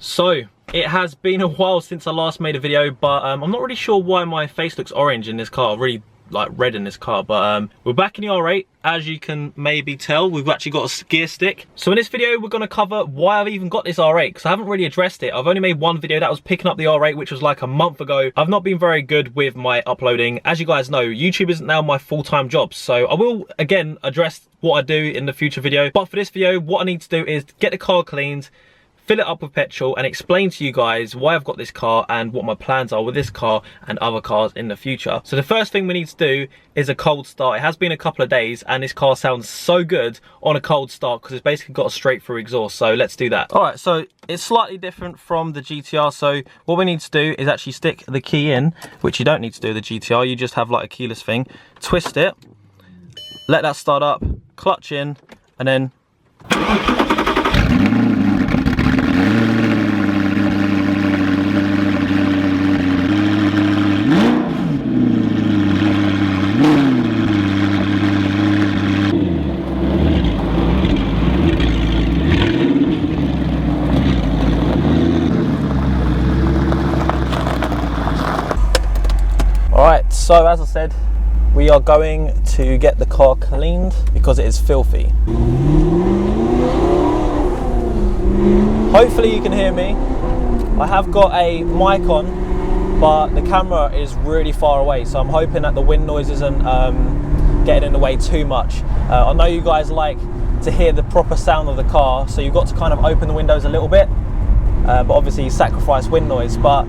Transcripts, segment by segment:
So, it has been a while since I last made a video, but I'm not really sure why my face looks orange in this car, really like red in this car, but we're back in the R8. As you can maybe tell, we've actually got a gear stick. So in this video, we're gonna cover why I've even got this R8, because I haven't really addressed it. I've only made one video that was picking up the R8, which was like a month ago. I've not been very good with my uploading. As you guys know, YouTube isn't now my full-time job, so I will, again, address what I do in the future video. But for this video, what I need to do is get the car cleaned, fill it up with petrol, and explain to you guys why I've got this car and what my plans are with this car and other cars in the future. So the first thing we need to do is a cold start. It has been a couple of days and this car sounds so good on a cold start because it's basically got a straight through exhaust. So let's do that. All right, so it's slightly different from the GTR. So what we need to do is actually stick the key in, which you don't need to do with the GTR. You just have like a keyless thing, twist it, let that start up, clutch in, and then so as I said, we are going to get the car cleaned because it is filthy. Hopefully you can hear me. I have got a mic on, but the camera is really far away, so I'm hoping that the wind noise isn't getting in the way too much. I know you guys like to hear the proper sound of the car, so you've got to kind of open the windows a little bit, but obviously you sacrifice wind noise. But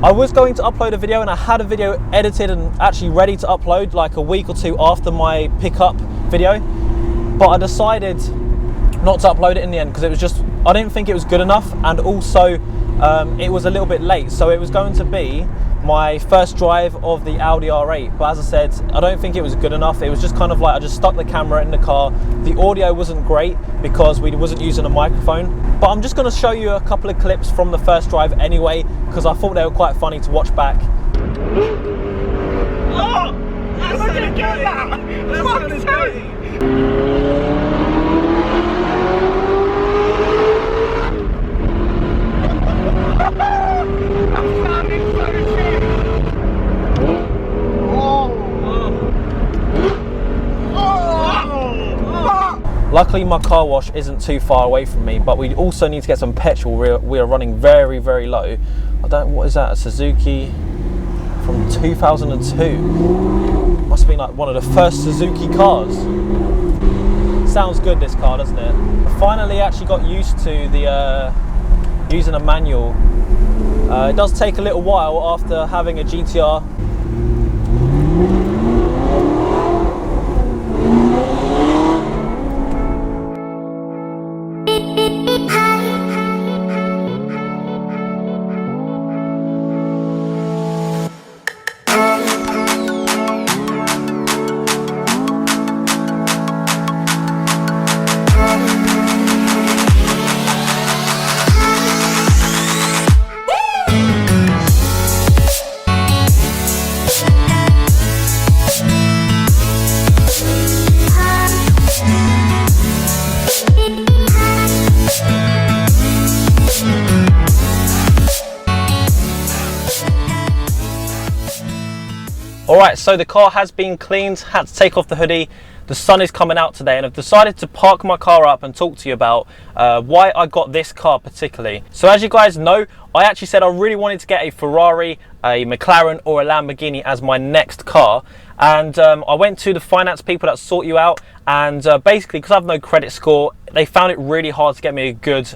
I was going to upload a video and I had a video edited and actually ready to upload like a week or two after my pickup video, but I decided not to upload it in the end because it was just, I didn't think it was good enough, and also it was a little bit late. So it was going to be my first drive of the Audi R8, but as I said, I don't think it was good enough. It was just kind of like I just stuck the camera in the car. The audio wasn't great because we wasn't using a microphone, but I'm just going to show you a couple of clips from the first drive anyway because I thought they were quite funny to watch back. Oh! That's so good! That's so good! Luckily my car wash isn't too far away from me, but we also need to get some petrol. We are running very, very low. What is that, a Suzuki from 2002? Must be like one of the first Suzuki cars. Sounds good, this car, doesn't it? I finally actually got used to the using a manual. It does take a little while after having a GTR. Alright, so the car has been cleaned, had to take off the hoodie. The sun is coming out today and I've decided to park my car up and talk to you about why I got this car particularly. So as you guys know, I actually said I really wanted to get a Ferrari, a Mclaren or a Lamborghini as my next car. And I went to the finance people that sort you out, and basically because I have no credit score, they found it really hard to get me a good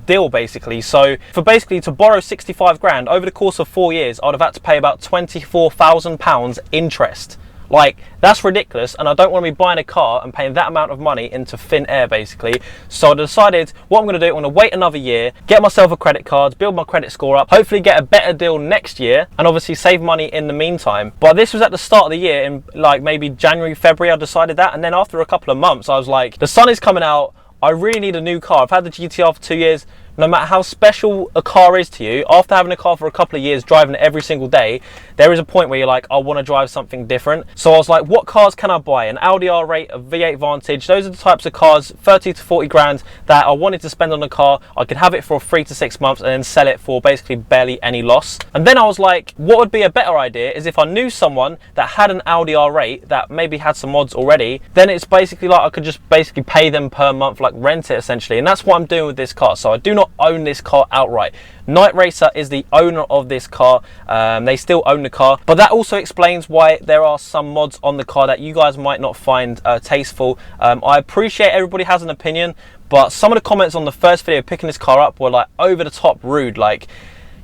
deal basically. So to borrow 65 grand over the course of 4 years, I'd have had to pay about £24,000 interest. Like, that's ridiculous, and I don't want to be buying a car and paying that amount of money into thin air basically. So I decided what I'm going to do, I'm going to wait another year, get myself a credit card, build my credit score up, hopefully get a better deal next year, and obviously save money in the meantime. But this was at the start of the year, in like maybe January, February, I decided that, and then after a couple of months I was like, the sun is coming out, I really need a new car. I've had the GTR for 2 years, no matter how special a car is to you, after having a car for a couple of years, driving it every single day, there is a point where you're like, I want to drive something different. So I was like, what cars can I buy? An Audi R8, a V8 Vantage, those are the types of cars, 30 to 40 grand, that I wanted to spend on a car. I could have it for 3 to 6 months and then sell it for basically barely any loss. And then I was like, what would be a better idea is if I knew someone that had an Audi R8 that maybe had some mods already, then it's basically like I could just basically pay them per month, like rent it essentially. And that's what I'm doing with this car. So I do not own this car outright. Night Racer is the owner of this car. They still own the car, but that also explains why there are some mods on the car that you guys might not find tasteful. I appreciate everybody has an opinion, but some of the comments on the first video picking this car up were like over the top rude. Like,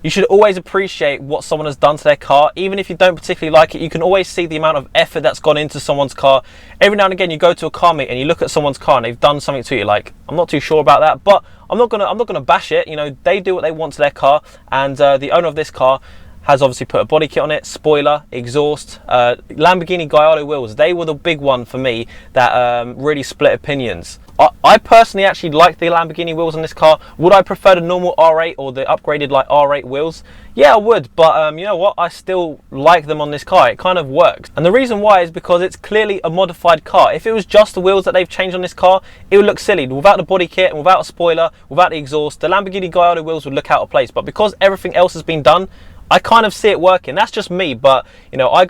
you should always appreciate what someone has done to their car. Even if you don't particularly like it, you can always see the amount of effort that's gone into someone's car. Every now and again, you go to a car meet and you look at someone's car and they've done something to you. Like, I'm not too sure about that, but I'm not gonna bash it. You know, they do what they want to their car, and the owner of this car has obviously put a body kit on it, spoiler, exhaust, Lamborghini Gallardo wheels. They were the big one for me that really split opinions. I personally actually like the Lamborghini wheels on this car. Would I prefer the normal R8 or the upgraded like R8 wheels? Yeah, I would, but you know what? I still like them on this car. It kind of works. And the reason why is because it's clearly a modified car. If it was just the wheels that they've changed on this car, it would look silly. Without the body kit and without a spoiler, without the exhaust, the Lamborghini Gallardo wheels would look out of place. But because everything else has been done, I kind of see it working. That's just me, but you know, I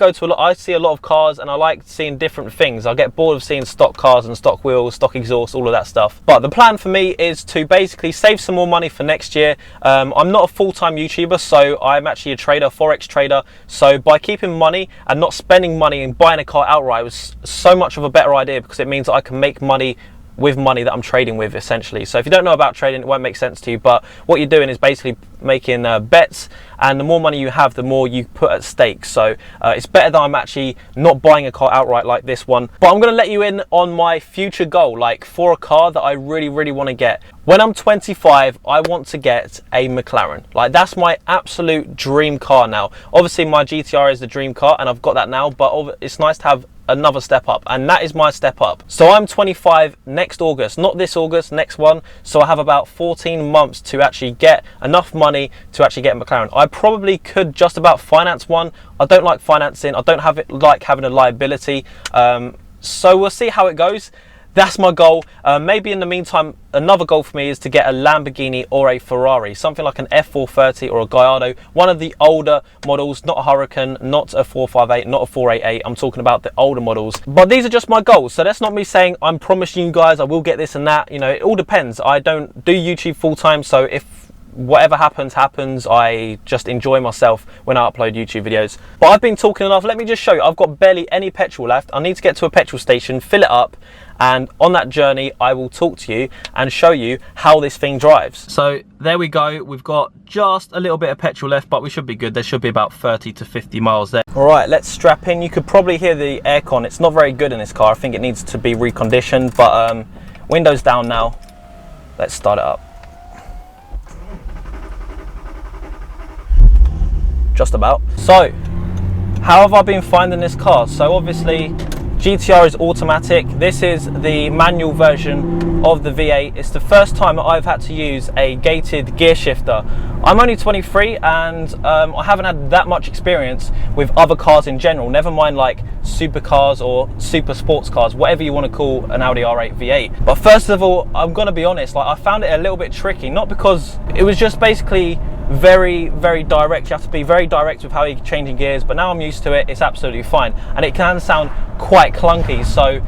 see a lot of cars and I like seeing different things. I get bored of seeing stock cars and stock wheels, stock exhaust, all of that stuff. But the plan for me is to basically save some more money for next year. I'm not a full-time YouTuber, so I'm actually a trader, Forex trader. So by keeping money and not spending money and buying a car outright was so much of a better idea, because it means that I can make money with money that I'm trading with, essentially. So if you don't know about trading, it won't make sense to you, but what you're doing is basically making bets, and the more money you have, the more you put at stake. So it's better that I'm actually not buying a car outright like this one. But I'm gonna let you in on my future goal, like for a car that I really want to get. When I'm 25, I want to get a McLaren. Like, that's my absolute dream car now. Obviously my GTR is the dream car and I've got that now, but it's nice to have another step up, and that is my step up. So I'm 25 next August, not this August, next one. So I have about 14 months to actually get enough money to actually get a McLaren. I probably could just about finance one. I don't like financing. I don't like having a liability. So we'll see how it goes. That's my goal. Maybe in the meantime, another goal for me is to get a Lamborghini or a Ferrari, something like an F430 or a Gallardo, one of the older models, not a Hurricane, not a 458, not a 488. I'm talking about the older models. But these are just my goals. So that's not me saying I'm promising you guys I will get this and that. You know, it all depends. I don't do YouTube full time, so if whatever happens, I just enjoy myself when I upload YouTube videos. But I've been talking enough. Let me just show you. I've got barely any petrol left. I need to get to a petrol station, fill it up, and on that journey I will talk to you and show you how this thing drives. So there we go. We've got just a little bit of petrol left, but we should be good. There should be about 30 to 50 miles there. All right, let's strap in. You could probably hear the aircon. It's not very good in this car. I think it needs to be reconditioned, but windows down now. Let's start it up. Just about. So how have I been finding this car? So obviously GTR is automatic. This is the manual version of the V8. It's the first time that I've had to use a gated gear shifter. I'm only 23 and I haven't had that much experience with other cars in general, never mind like supercars or super sports cars, whatever you want to call an Audi R8 V8. But first of all, I'm gonna be honest, like, I found it a little bit tricky, not because it was just basically very direct. You have to be very direct with how you're changing gears, but now I'm used to it. It's absolutely fine, and it can sound quite clunky. So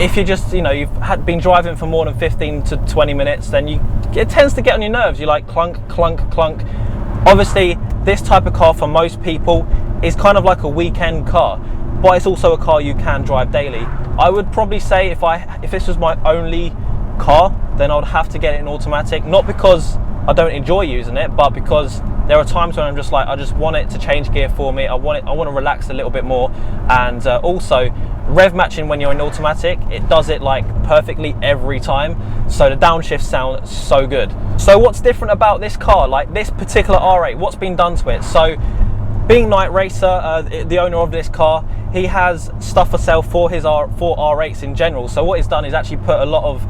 if you just, you know, you've been driving for more than 15 to 20 minutes, then it tends to get on your nerves. You're like clunk, clunk, clunk. Obviously this type of car for most people is kind of like a weekend car, but it's also a car you can drive daily. I would probably say if this was my only car, then I would have to get it in automatic, not because I don't enjoy using it, but because there are times when I'm just like, I just want it to change gear for me. I want to relax a little bit more. And also rev matching when you're in automatic, it does it like perfectly every time. So the downshifts sound so good. So what's different about this car, like this particular R8, what's been done to it? So Being Night Racer, the owner of this car, he has stuff for sale for his R8s in general. So what he's done is actually put a lot of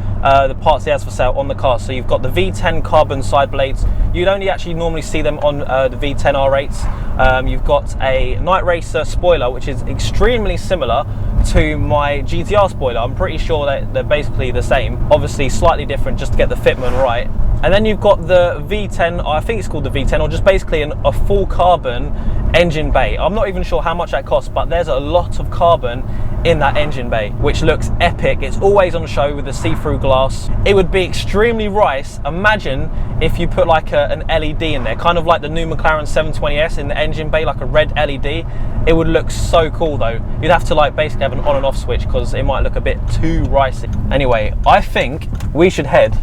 the parts he has for sale on the car. So you've got the V10 carbon side blades. You'd only actually normally see them on the V10 R8s. You've got a Night Racer spoiler, which is extremely similar to my GTR spoiler. I'm pretty sure that they're basically the same. Obviously slightly different just to get the fitment right. And then you've got the V10, I think it's called the V10, or just basically a full carbon engine bay. I'm not even sure how much that costs, but there's a lot of carbon in that engine bay, which looks epic. It's always on show with the see-through glass. It would be extremely nice. Imagine if you put like an LED in there, kind of like the new McLaren 720S in the engine bay, like a red LED. It would look so cool though. You'd have to like basically have an on and off switch because it might look a bit too ricey. Anyway, I think we should head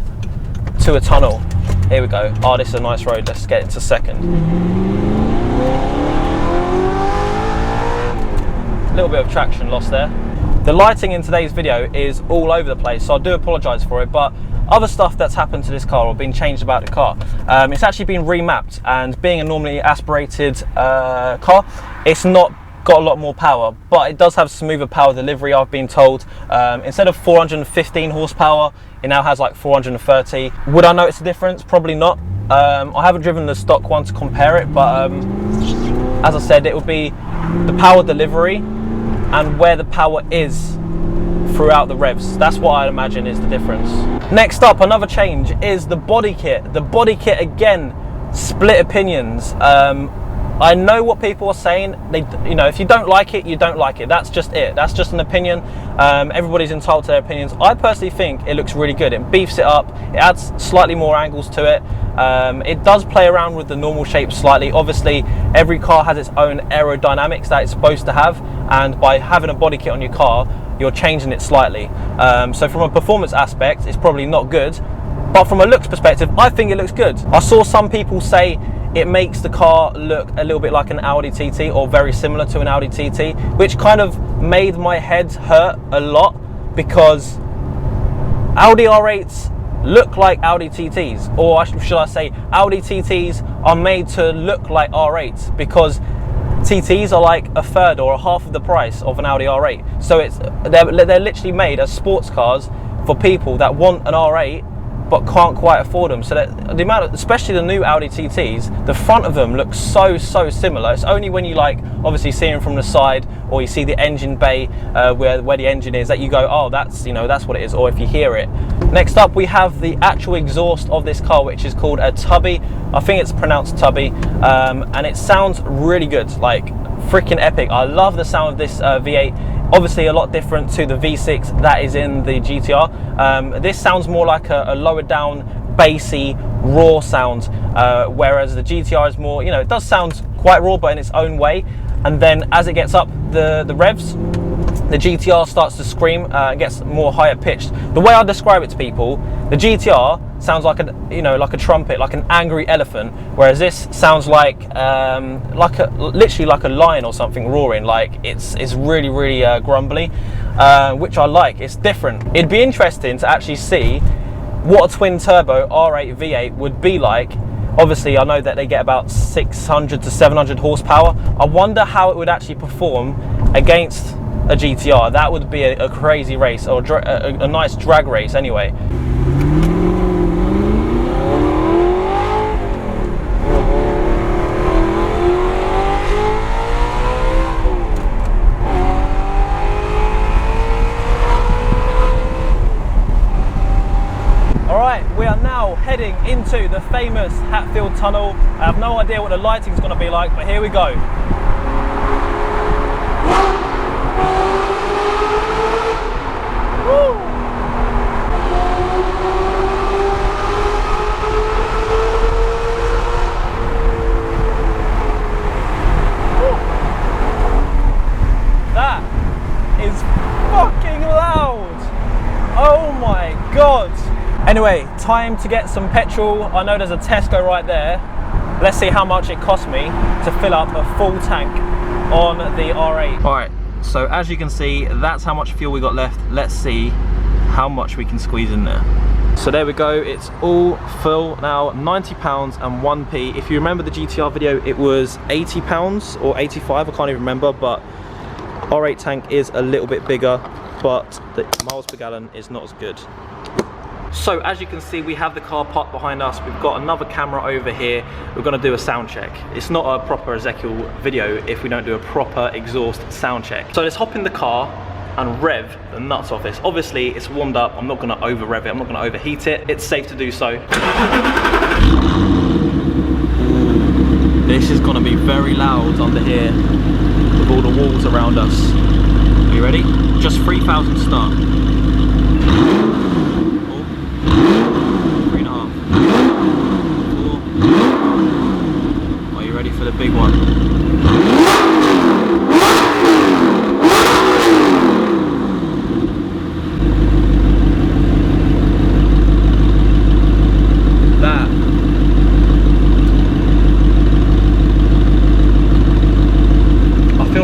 to a tunnel. Here we go. Oh, this is a nice road. Let's get into second. A little bit of traction lost there. The lighting in today's video is all over the place, so I do apologise for it, but other stuff that's happened to this car or been changed about the car, it's actually been remapped, and being a normally aspirated car, it's not got a lot more power, but it does have smoother power delivery, I've been told. Instead of 415 horsepower, it now has like 430. Would I notice a difference? Probably not. I haven't driven the stock one to compare it, but as I said, it would be the power delivery and where the power is throughout the revs. That's what I imagine is the difference. Next up, another change is the body kit. The body kit, again, split opinions. I know what people are saying. You know, if you don't like it, you don't like it. That's just it. That's just an opinion. Everybody's entitled to their opinions. I personally think it looks really good. It beefs it up. It adds slightly more angles to it. It does play around with the normal shape slightly. Obviously, every car has its own aerodynamics that it's supposed to have, and by having a body kit on your car, you're changing it slightly. So from a performance aspect, it's probably not good, but from a looks perspective, I think it looks good. I saw some people say it makes the car look a little bit like an Audi TT, or very similar to an Audi TT, which kind of made my head hurt a lot, because Audi R8s look like Audi TTs, or should I say Audi TTs are made to look like R8s, because TTs are like a third or a half of the price of an Audi R8. So they're literally made as sports cars for people that want an R8 but can't quite afford them. So that the amount of, especially the new Audi TTs, the front of them looks so similar. It's only when you like obviously see them from the side, or you see the engine bay where the engine is, that you go, oh, that's, you know, that's what it is, or if you hear it. Next up, we have the actual exhaust of this car, which is called a Tubby. I think it's pronounced Tubby, and it sounds really good, like freaking epic. I love the sound of this V8. Obviously a lot different to the V6 that is in the GTR. This sounds more like a lower down, bassy, raw sound, whereas the GTR is more, you know, it does sound quite raw but in its own way. And then as it gets up the revs, the GTR starts to scream and gets more higher pitched. The way I describe it to people, the GTR sounds like like a trumpet, like an angry elephant, whereas this sounds like literally like a lion or something roaring. Like it's really grumbly, which I like. It's different. It'd be interesting to actually see what a twin turbo R8 V8 would be like. Obviously, I know that they get about 600 to 700 horsepower. I wonder how it would actually perform against a GTR. That would be a crazy race, or a nice drag race anyway. We are now heading into the famous Hatfield Tunnel. I have no idea what the lighting is going to be like, but here we go. Woo! That is fucking loud. Oh my god. Anyway, time to get some petrol. I know there's a Tesco right there. Let's see how much it cost me to fill up a full tank on the R8. Alright, so as you can see, that's how much fuel we got left. Let's see how much we can squeeze in there. So there we go, it's all full now, £90 and 1p. If you remember the GTR video, it was £80 or 85, I can't even remember, but R8 tank is a little bit bigger, but the miles per gallon is not as good. So as you can see, we have the car parked behind us. We've got another camera over here. We're gonna do a sound check. It's not a proper Ezekiel video if we don't do a proper exhaust sound check. So let's hop in the car and rev the nuts off this. Obviously it's warmed up, I'm not gonna over rev it, I'm not gonna overheat it. It's safe to do so. This is gonna be very loud under here with all the walls around us. Are you ready? Just 3,000 start. 3.5. 4. Are you ready for the big one?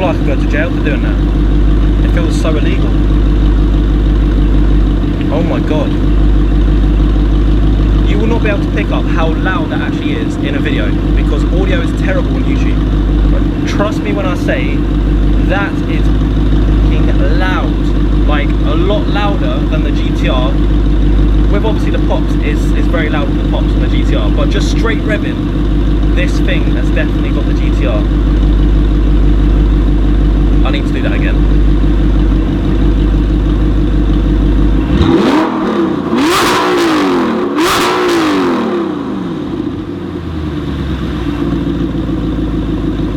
I could go to jail for doing that. It feels so illegal. Oh my god. You will not be able to pick up how loud that actually is in a video because audio is terrible on YouTube. But trust me when I say that is fucking loud. Like a lot louder than the GTR. With obviously the pops is very loud with the pops on the GTR. But just straight revving, this thing has definitely got the GTR. I need to do that again.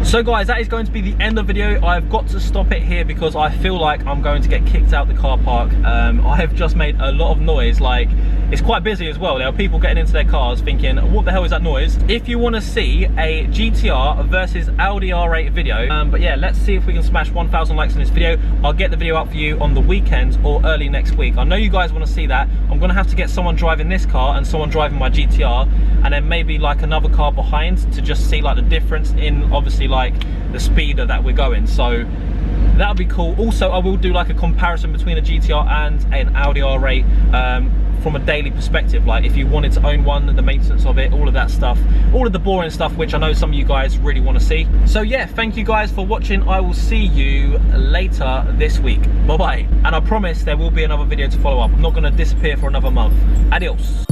So guys, that is going to be the end of the video. I've got to stop it here because I feel like I'm going to get kicked out the car park. I have just made a lot of noise. Like, it's quite busy as well. There are people getting into their cars thinking, what the hell is that noise? If you want to see a GTR versus Audi R8 video, but yeah, let's see if we can smash 1,000 likes on this video. I'll get the video out for you on the weekend or early next week. I know you guys want to see that. I'm going to have to get someone driving this car and someone driving my GTR, and then maybe like another car behind to just see like the difference in obviously like the speed that we're going. So that would be cool. Also, I will do like a comparison between a GTR and an Audi R8 from a daily perspective. Like if you wanted to own one, the maintenance of it, all of that stuff, all of the boring stuff, which I know some of you guys really want to see. So yeah, thank you guys for watching. I will see you later this week. Bye bye. And I promise there will be another video to follow up. I'm not going to disappear for another month. Adios.